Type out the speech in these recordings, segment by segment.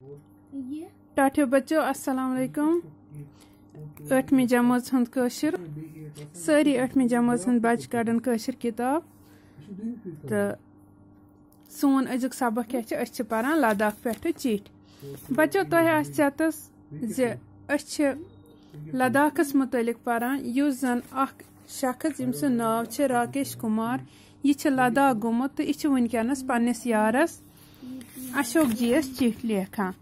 टाठियो बच्चों अस्सलाम वालेकुम। 8वीं जमात हंद कशिर सारी 8वीं जमात हंद बच्चे कड़न कशिर किताब तो सोन अजुक सबक क्या पारान लद्दाख पे चिट बच्चों तस जे लद्दाखस मुतलिक पारान युस जन अख शख्स यम सुन नाव राकेश कुमार यह लद्दाख गुमुत तो यह वनकस पन्निस यारस अशोक जी चिट लेखान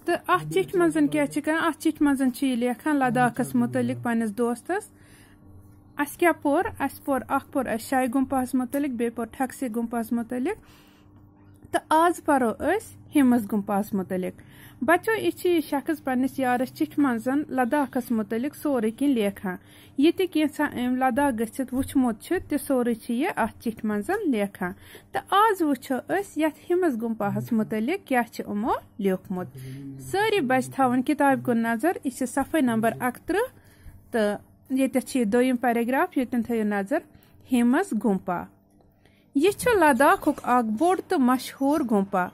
तो अ चिट मजन क्या अ चिट मजन लेखान लद्दाखस मुतलिक पन्निस दोस्तस अस क्या पोर पोर शाही गुम्पास मुतलिक बे पोर ठक्से गुम्पास मुतलिक तो आज परो हिमस गुम्पास मुतलिक बच्चों यह शख्स पन्निस यारस चिट मजन लद्दाखस मुतलिक सोरे किन लेखान ये कैसा लद्दाख गसित वुचमुत तो सोरे यह अ चिट मजन लेखान तो आज वुचो यथ हिमस गुम्पास मुतलिक क्या यमो लिखमुत सारी बच्चे थवन किताब कुन नजर यह सफ़े नंबर 31 तो ये दोयम पैराग्राफ ये थो नजर हिमस गुम्पा यह लद्दाखुक बोड़ तो मशहूर गुम्पा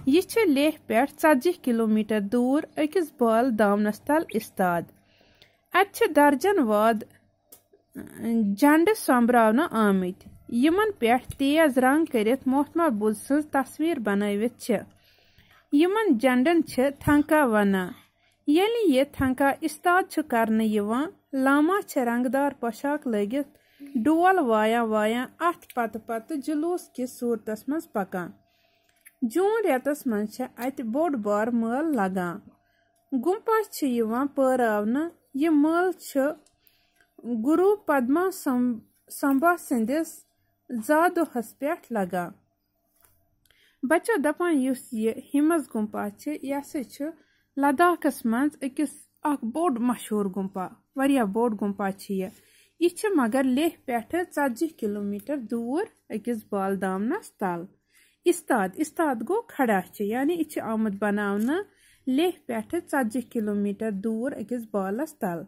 यह लेह पे 40 किलोमीटर दूर अकिस बाल दामनस तल इस्ताद अत दर्जन वाद झंड सोंबरावना आमित यमन पे तेज रंग करित मोहतमा बुद्ध सज तस्वीर बनवित यमन झंडन थंका वना यलि ये थंका इस्ताद करने यवान लामा रंगदार पोशाक लगित डोल वाया वाया अत पत जुलूस किस सूरतस मज पकान जून रेतस मज अत बोड़ बार मेल लगान गुम्पास परावना यह मेल गुरु पद्मा संभा सिंदिस जादोहस पे लगान बच्चों दपान युस यह हिमस गुम्पा यह लद्दाखस मज अकिस बोड़ मशहूर गुम्पा वरिया बोड़ गुम्पा यह मगर लेह पे 40 किलोमीटर दूर अकिस बाल दामनस तल इस्ताद गो खड़ा यानी यह आमद बनावना लेह पे 40 किलोमीटर दूर अकिस बालस तल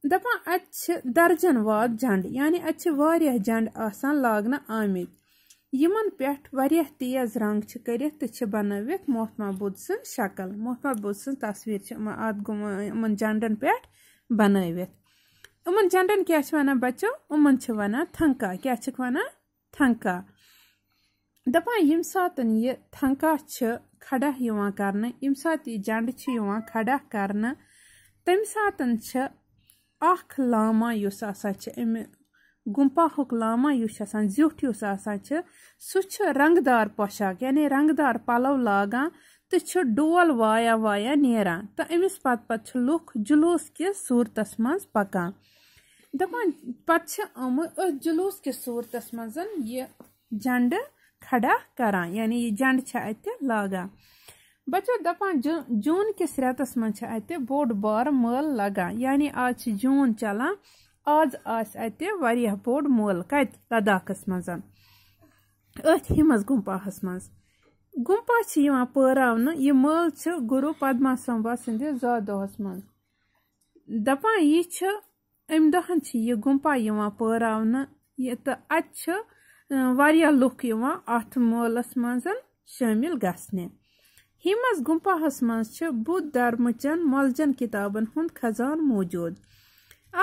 दपान अत दर्जन वाद झंड यानी अत वारिया झंड आसान लागना आमित यमन पे वारिया तेज रंग करित तो बनवित मोहतमा बुद्ध सं शक्ल मोहतमा बुद्ध सं तस्वीर अमन झंडन पे बनवित उमन झंडन क्या वन बच्चों उमन वन थंका क्या वन थंका दपान यम सात यह थंका खड़ा कर यम सात यह झंड खड़ा कर तम सात अख लामा युस अम गुम्पाहुक लामा युस जुट युस सह रंगदार पोशाक यानी रंगदार पलव लागान तो डोल वाया वाया नेरान तो अमिस पत लुक जुलूस किस सूरतस मज पकान दपान पत जुलूस किस सूरतस मज यह झंड खड़ा करान यानी यह झंड अत लागान बच्चों दपान जून किस रेतस मज अत बोड़ बार मेल लगान यानी आज जून चलान आज अत वारिया बोड़ मेल कत लद्दाखस मज हिमस गुम्पाहस मज गुम्पा परावन यह मेल गुरु पद्मा संभा सिंदि जादोहस मज दपान यह अम दहन यह गुम्पा परावन तो अत वारिया लुक अत मेलस मज शामिल गसने हिमस गुम्पाहस मज बुद्ध धर्मचन मलजन किताबन हुंद खजान मौजूद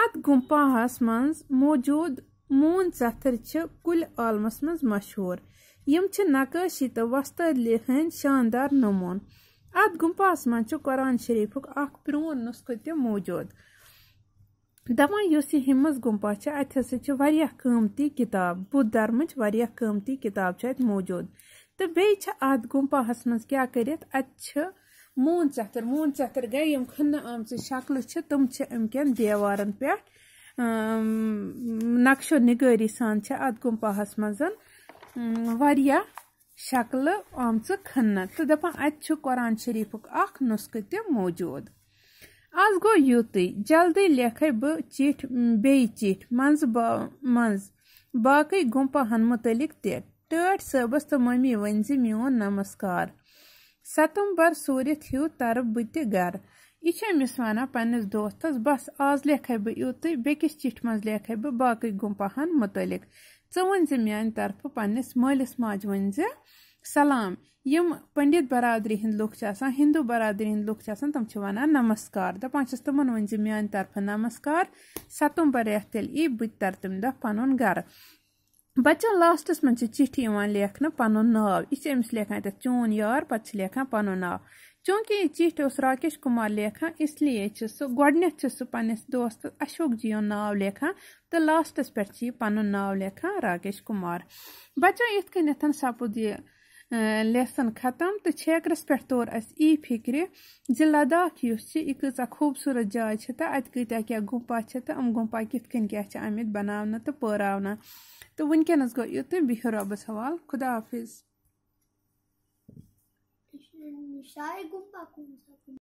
अत गुम्पाहस मज मौजूद मून चथर कुल आलमस मज मशहूर यम नकाशी तो वस्तद हंद शानदार नमून अत गुम्पास मज कुरान शरीफुक प्रोन नुस्खो त मौजूद दपान युस हिमस गुम्पा अत हसा कीमती किताब बुद्ध धर्मच वारिया कीमती किताब अत मौजूद तो बे अत गुम्पाहस मज क्या करित अत मून चथर गए यम खन आमच शक्ल तम अमकन देवारन पे नक्शो निगारी सान अत गुम्पाहस मज वारिया शक्ल आमच खन तो दपान अत कुरान शरीफुक नुस्खो त मौजूद आज गो युत जल्दी लेखे बह चिट बे चिट मज बाकी गुम्पाहन मुतलिक टट सबस तो मम्मी वन मोन नमस्कार सतम्बर सूरत हूँ तरफ बह गर यह अमिस वन पन्निस दोस्तस बस आज लेखे बह युत बेकिस चिट मज लेखे बह बाकी गुम्पाहन मुतलिक वन मान तरफ पन्निस मालिस माज वन सलाम यम पंडित बरादरी हिंद लुक हिंदू बरादरी हिंद लुक तम वनान नमस्कार दपान तमन वन मान तरफ नमस्कार सतुम्बर रेत तेल ई बह तर तम दह पन गर बच्चन लास्टस मन चिट्ठी लेखन पन नाव यह अमिस लेखान तथ चून यार पत् लेखान पन नाव चूंकि यह चिट्ठी राकेश कुमार लेखान इसलिए सह गोडनेथ सह पन्निस दोस्त अशोक जी नाव लेखान तो लास्टस पे पन नाव लेखान राकेश कुमार बच्चों इत कन सपुद यह लेसन खत्म तो छेकरस पे तोर ई फिक्र ज लद्दाख यह कचा खूबसूरत जाय तो अत कत्या क्या गुफा तो गुफा कितन क्या आमित बनाना तो परावना तो वनकस गो युत बिहु रबस हवाल खुदा हाफिज।